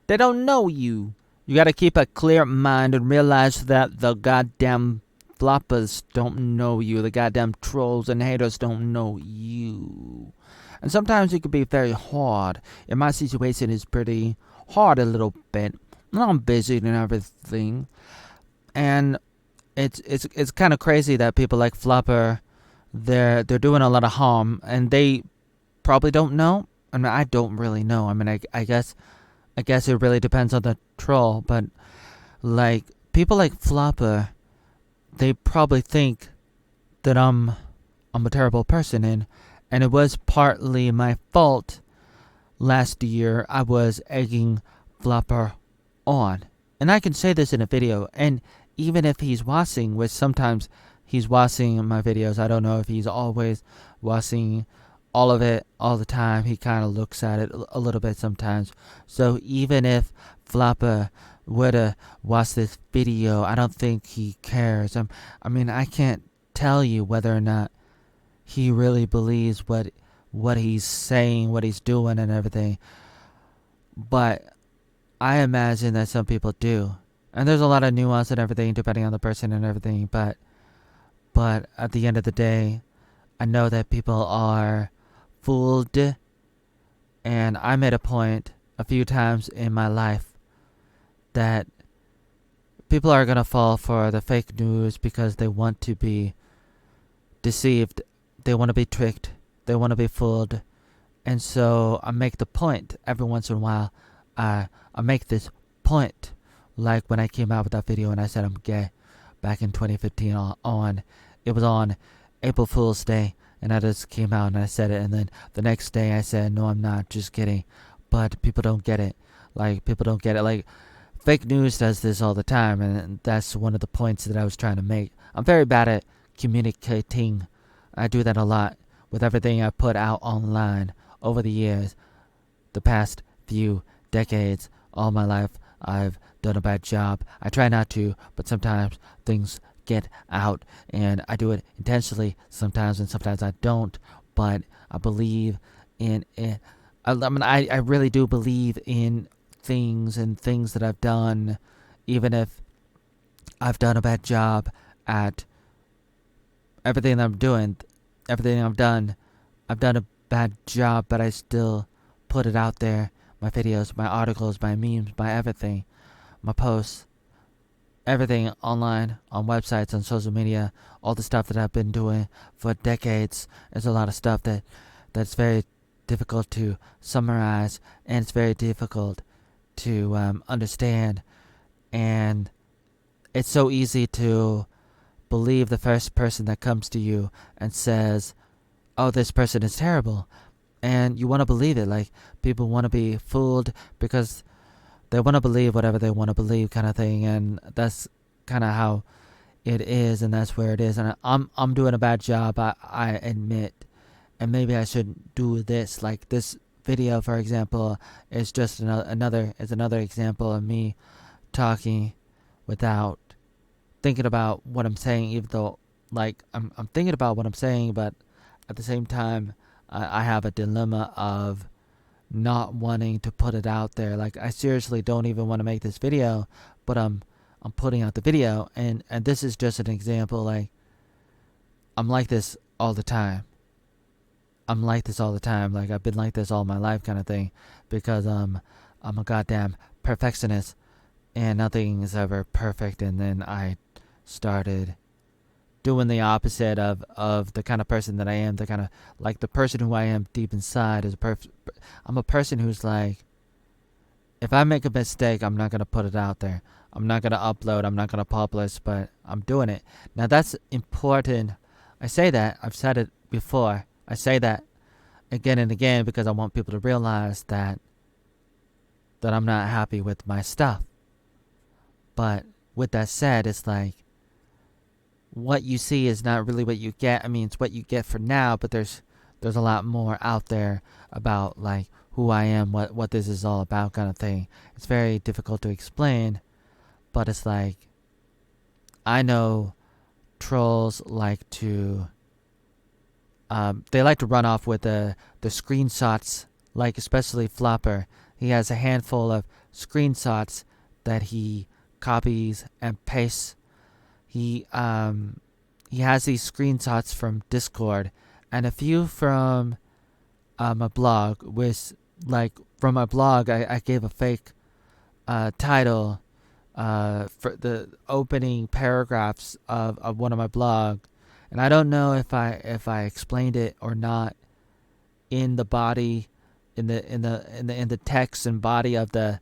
They don't know you. You gotta keep a clear mind and realize that the goddamn floppers don't know you. The goddamn trolls and haters don't know you. And sometimes it can be very hard. And my situation is pretty hard a little bit. I'm busy and everything. And it's kind of crazy that people like Flopper, they're doing a lot of harm, and they probably don't know. I mean, I don't really know. I mean, I guess it really depends on the troll, but like people like Flopper, they probably think that I'm a terrible person, and it was partly my fault. Last year, I was egging Flopper on, and I can say this in a video. And even if he's watching, which sometimes he's watching my videos, I don't know if he's always watching all of it all the time. He kind of looks at it a little bit sometimes. So even if Flopper were to watch this video, I don't think he cares. I mean, I can't tell you whether or not he really believes what he's saying, what he's doing, and everything. But I imagine that some people do, and there's a lot of nuance and everything depending on the person and everything. But at the end of the day, I know that people are fooled, and I made a point a few times in my life that people are gonna fall for the fake news because they want to be deceived, they want to be tricked, they want to be fooled. And so I make the point every once in a while. I make this point, like when I came out with that video and I said I'm gay back in 2015 on it was on April Fool's Day, and I just came out and I said it, and then the next day I said no, I'm not, just kidding. But people don't get it. Like people don't get it. Like fake news does this all the time, and that's one of the points that I was trying to make. I'm very bad at communicating. I do that a lot with everything I put out online over the years, the past few decades, all my life. I've done a bad job. I try not to, but sometimes things get out, and I do it intentionally sometimes, and sometimes I don't. But I believe in it. I really do believe in things and things that I've done, even if I've done a bad job at everything that I'm doing, everything I've done. I've done a bad job, but I still put it out there. My videos, my articles, my memes, my everything, my posts, everything online, on websites, on social media, all the stuff that I've been doing for decades. There's a lot of stuff that's very difficult to summarize, and it's very difficult to understand. And it's so easy to believe the first person that comes to you and says, oh, this person is terrible. And you want to believe it. Like, people want to be fooled because they want to believe whatever they want to believe, kind of thing. And that's kind of how it is, and that's where it is. And I'm doing a bad job, I admit. And maybe I shouldn't do this. Like, this video, for example, is just another example of me talking without thinking about what I'm saying, even though, like, I'm thinking about what I'm saying, but at the same time, I have a dilemma of not wanting to put it out there. Like, I seriously don't even want to make this video, but I'm putting out the video, and this is just an example. Like, I'm like this all the time. Like, I've been like this all my life, kind of thing, because I'm a goddamn perfectionist, and nothing is ever perfect. And then I started doing the opposite of the kind of person that I am, the kind of, like, the person who I am deep inside is I'm a person who's like, if I make a mistake, I'm not going to put it out there. I'm not going to upload, I'm not going to publish, but I'm doing it. Now, that's important. I say that, I've said it before. I say that again and again because I want people to realize that I'm not happy with my stuff. But with that said, it's like, what you see is not really what you get. I mean, it's what you get for now, but there's a lot more out there about, like, who I am, what this is all about, kind of thing. It's very difficult to explain, but it's like, I know trolls like to they like to run off with the screenshots, like especially Flopper. He has a handful of screenshots that he copies and pastes. He has these screenshots from Discord and a few from my blog, which, like, from my blog, I gave a fake title for the opening paragraphs of one of my blogs, and I don't know if I explained it or not in the body, in the text and body of the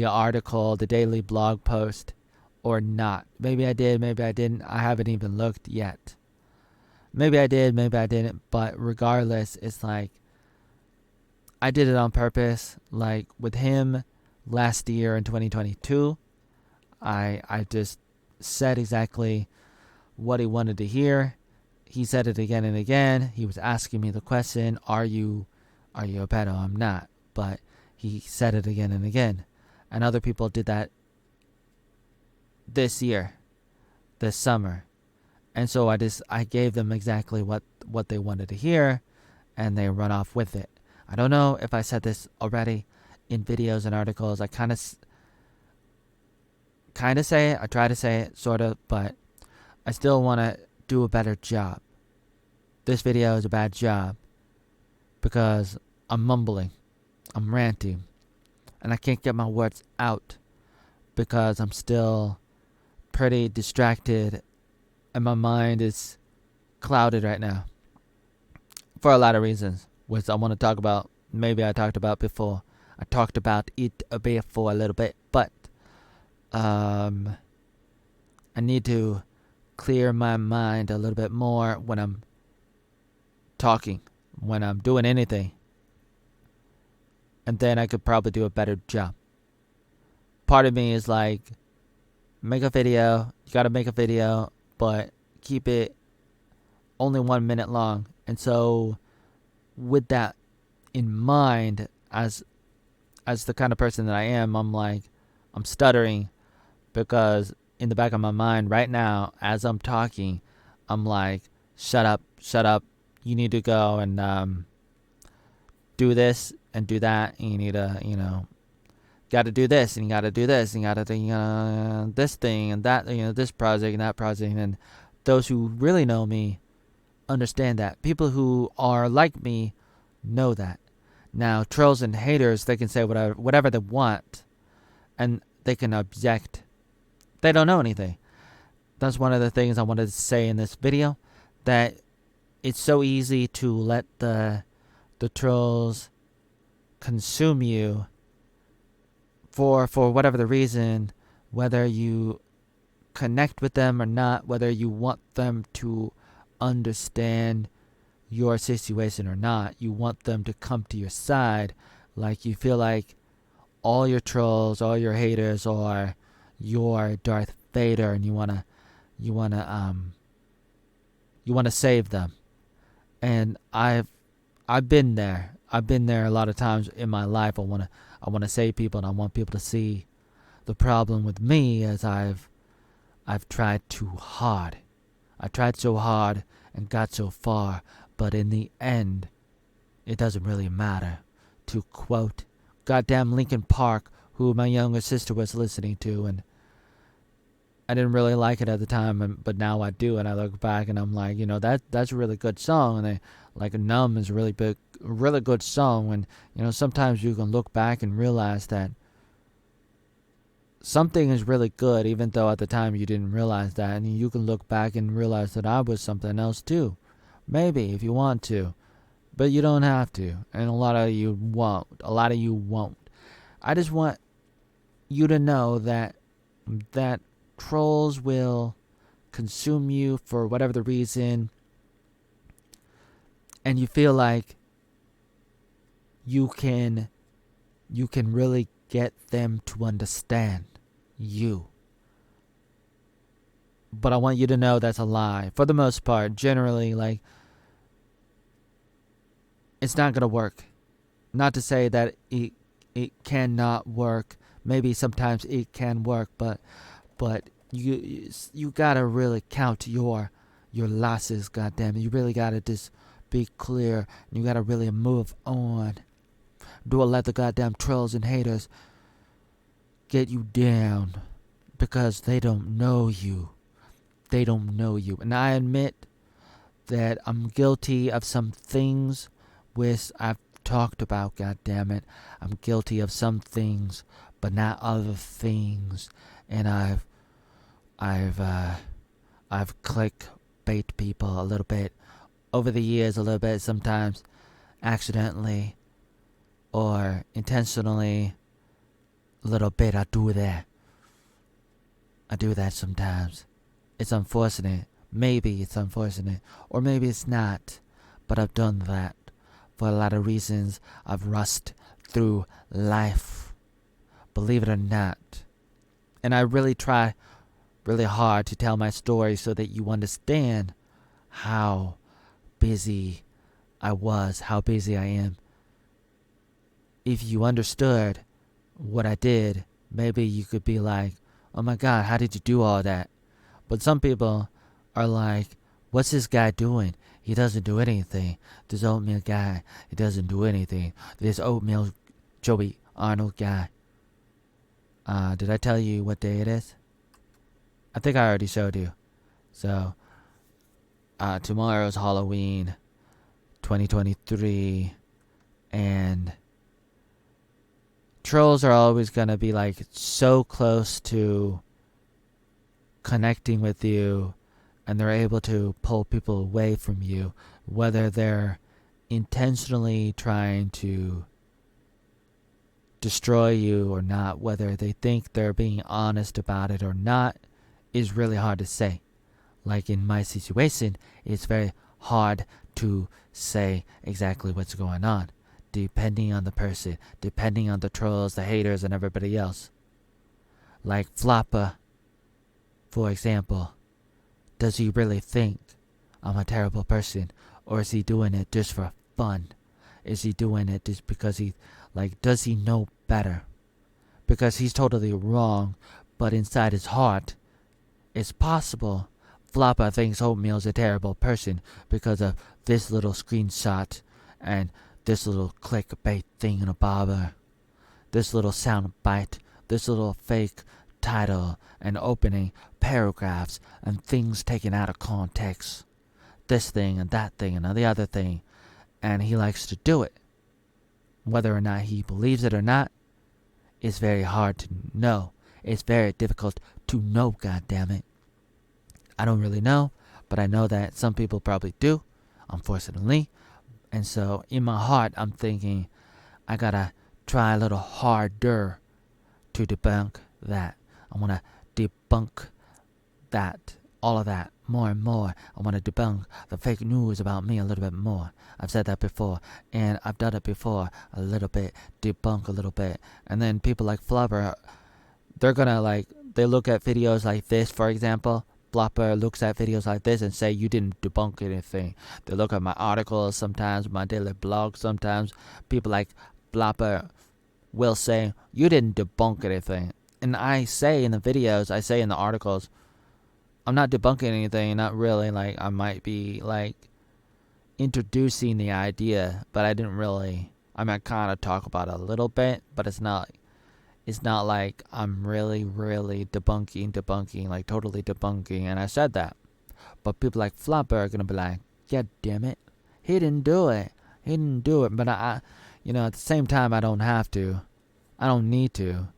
article, the daily blog post, or not. Maybe I did, maybe I didn't. I haven't even looked yet. Maybe I did, maybe I didn't. But regardless, it's like I did it on purpose. Like with him last year in 2022, I just said exactly what he wanted to hear. He said it again and again. He was asking me the question, "Are you a pedo?" I'm not, but he said it again and again. And other people did that this year, this summer. And so I gave them exactly what they wanted to hear, and they run off with it. I don't know if I said this already in videos and articles. I kind of say it. I try to say it, sort of, but I still want to do a better job. This video is a bad job because I'm mumbling, I'm ranting, and I can't get my words out because I'm still pretty distracted and my mind is clouded right now for a lot of reasons, which I want to talk about. Maybe I talked about before. I talked about it a bit for a little bit, but I need to clear my mind a little bit more when I'm talking, when I'm doing anything, and then I could probably do a better job. Part of me is like, make a video. You gotta make a video, but keep it only 1 minute long. And so with that in mind, as the kind of person that I am, I'm stuttering because in the back of my mind right now, as I'm talking, I'm like, shut up, you need to go and do this and do that, and you need to, gotta do this, and you gotta do this, and you gotta do this thing and that, this project and that project. And those who really know me understand that. People who are like me know that. Now, trolls and haters, they can say whatever they want, and they can object. They don't know anything. That's one of the things I wanted to say in this video, that it's so easy to let the trolls consume you for whatever the reason, whether you connect with them or not, whether you want them to understand your situation or not. You want them to come to your side. Like, you feel like all your trolls, all your haters are your Darth Vader, and you wanna save them. And I've been there. I've been there a lot of times in my life. I wanna save people, and I want people to see the problem with me as I've tried too hard. I tried so hard and got so far, but in the end, it doesn't really matter. To quote goddamn Linkin Park, who my younger sister was listening to, and I didn't really like it at the time, but now I do, and I look back and I'm like, that's a really good song, and like Numb is a really good song. And sometimes you can look back and realize that something is really good, even though at the time you didn't realize that, and you can look back and realize that I was something else too. Maybe if you want to, but you don't have to, and a lot of you won't. I just want you to know that trolls will consume you for whatever the reason, and you feel like you can really get them to understand you. But I want you to know that's a lie. For the most part, generally, like, it's not gonna work. Not to say that it cannot work. Maybe sometimes it can work, but you gotta really count your losses. Goddamn it, you really gotta just be clear. You gotta really move on. Don't let the goddamn trolls and haters get you down because they don't know you. They don't know you. And I admit that I'm guilty of some things which I've talked about, goddammit. I'm guilty of some things, but not other things. And I've clickbait people a little bit over the years, a little bit, sometimes accidentally or intentionally. A little bit, I do that. I do that sometimes. It's unfortunate. Maybe it's unfortunate, or maybe it's not. But I've done that for a lot of reasons. I've rushed through life, believe it or not. And I really try really hard to tell my story so that you understand how busy I was, how busy I am. If you understood what I did, maybe you could be like, oh my God, how did you do all that? But some people are like, what's this guy doing? He doesn't do anything. This Oatmeal guy, he doesn't do anything. This Oatmeal Joey Arnold guy. Did I tell you what day it is? I think I already showed you. So, tomorrow's Halloween 2023, and trolls are always gonna be like so close to connecting with you, and they're able to pull people away from you, whether they're intentionally trying to destroy you or not, whether they think they're being honest about it or not, is really hard to say. Like in my situation, it's very hard to say exactly what's going on, depending on the person, depending on the trolls, the haters, and everybody else. Like Flopper, for example. Does he really think I'm a terrible person? Or is he doing it just for fun? Is he doing it just because does he know better? Because he's totally wrong, but inside his heart, it's possible Flopper thinks Oatmeal's a terrible person because of this little screenshot and this little clickbait thing in a bobber, this little sound bite, this little fake title and opening paragraphs and things taken out of context, this thing and that thing and the other thing, and he likes to do it. Whether or not he believes it or not is very hard to know. It's very difficult to know, goddammit. I don't really know, but I know that some people probably do, unfortunately. And so in my heart, I'm thinking, I gotta try a little harder to debunk that. I want to debunk that, all of that, more and more. I want to debunk the fake news about me a little bit more. I've said that before, and I've done it before a little bit, debunk a little bit. And then people like Flopper, they're gonna they look at videos like this, for example. Flopper looks at videos like this and say, you didn't debunk anything. They look at my articles sometimes, my daily blog sometimes. People like Flopper will say, you didn't debunk anything. And I say in the videos, I say in the articles, I'm not debunking anything, not really. I might be introducing the idea, but I didn't really. I might kind of talk about it a little bit, but it's not like I'm really debunking, like totally debunking. And I said that, but people like Flopper are gonna be like, yeah, damn it, he didn't do it. But I at the same time, I don't have to. I don't need to.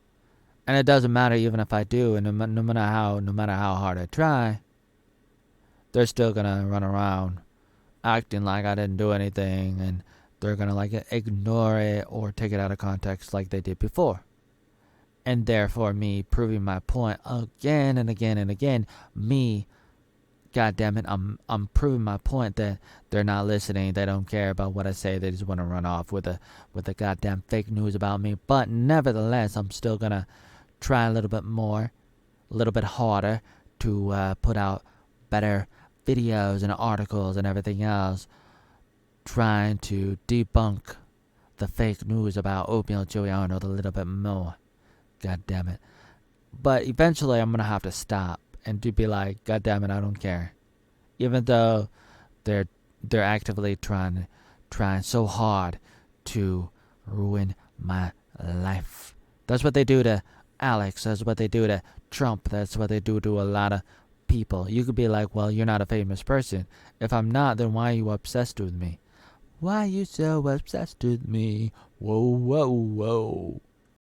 And it doesn't matter even if I do, and no matter how hard I try, they're still gonna run around acting like I didn't do anything, and they're gonna ignore it or take it out of context like they did before. And therefore me proving my point again and again and again, God damn it, I'm proving my point that they're not listening. They don't care about what I say. They just want to run off with the goddamn fake news about me. But nevertheless, I'm still gonna try a little bit more, a little bit harder to put out better videos and articles and everything else, trying to debunk the fake news about Oatmeal Joey Arnold a little bit more. God damn it. But eventually I'm gonna have to stop and to be like, God damn it, I don't care. Even though they're actively trying so hard to ruin my life. That's what they do to Alex. That's what they do to Trump. That's what they do to a lot of people. You could be like, well, you're not a famous person. If I'm not, then why are you obsessed with me? Why are you so obsessed with me? Whoa, whoa, whoa.